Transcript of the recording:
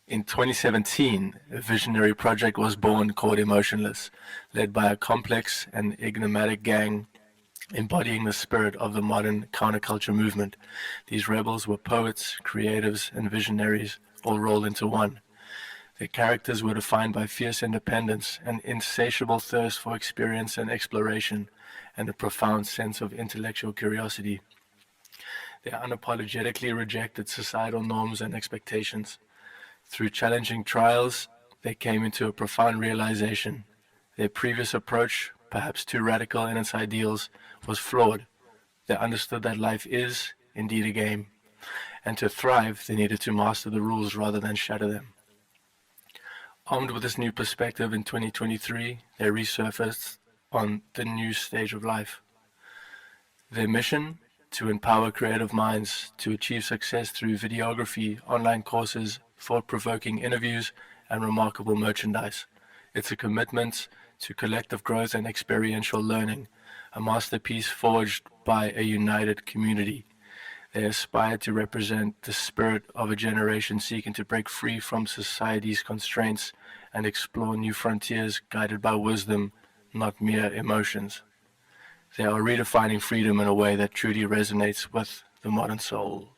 In 2017, a visionary project was born called Emotionless, led by a complex and enigmatic gang embodying the spirit of the modern counterculture movement. These rebels were poets, creatives, and visionaries, all rolled into one. Their characters were defined by fierce independence, an insatiable thirst for experience and exploration, and a profound sense of intellectual curiosity. They unapologetically rejected societal norms and expectations. Through challenging trials, they came into a profound realization. Their previous approach, perhaps too radical in its ideals, was flawed. They understood that life is, indeed, a game, and to thrive, they needed to master the rules rather than shatter them. Armed with this new perspective in 2023, they resurfaced on the new stage of life. Their mission? To empower creative minds to achieve success through videography, online courses, thought-provoking interviews, and remarkable merchandise. It's a commitment to collective growth and experiential learning, a masterpiece forged by a united community. They aspire to represent the spirit of a generation seeking to break free from society's constraints and explore new frontiers guided by wisdom, not mere emotions. They are redefining freedom in a way that truly resonates with the modern soul.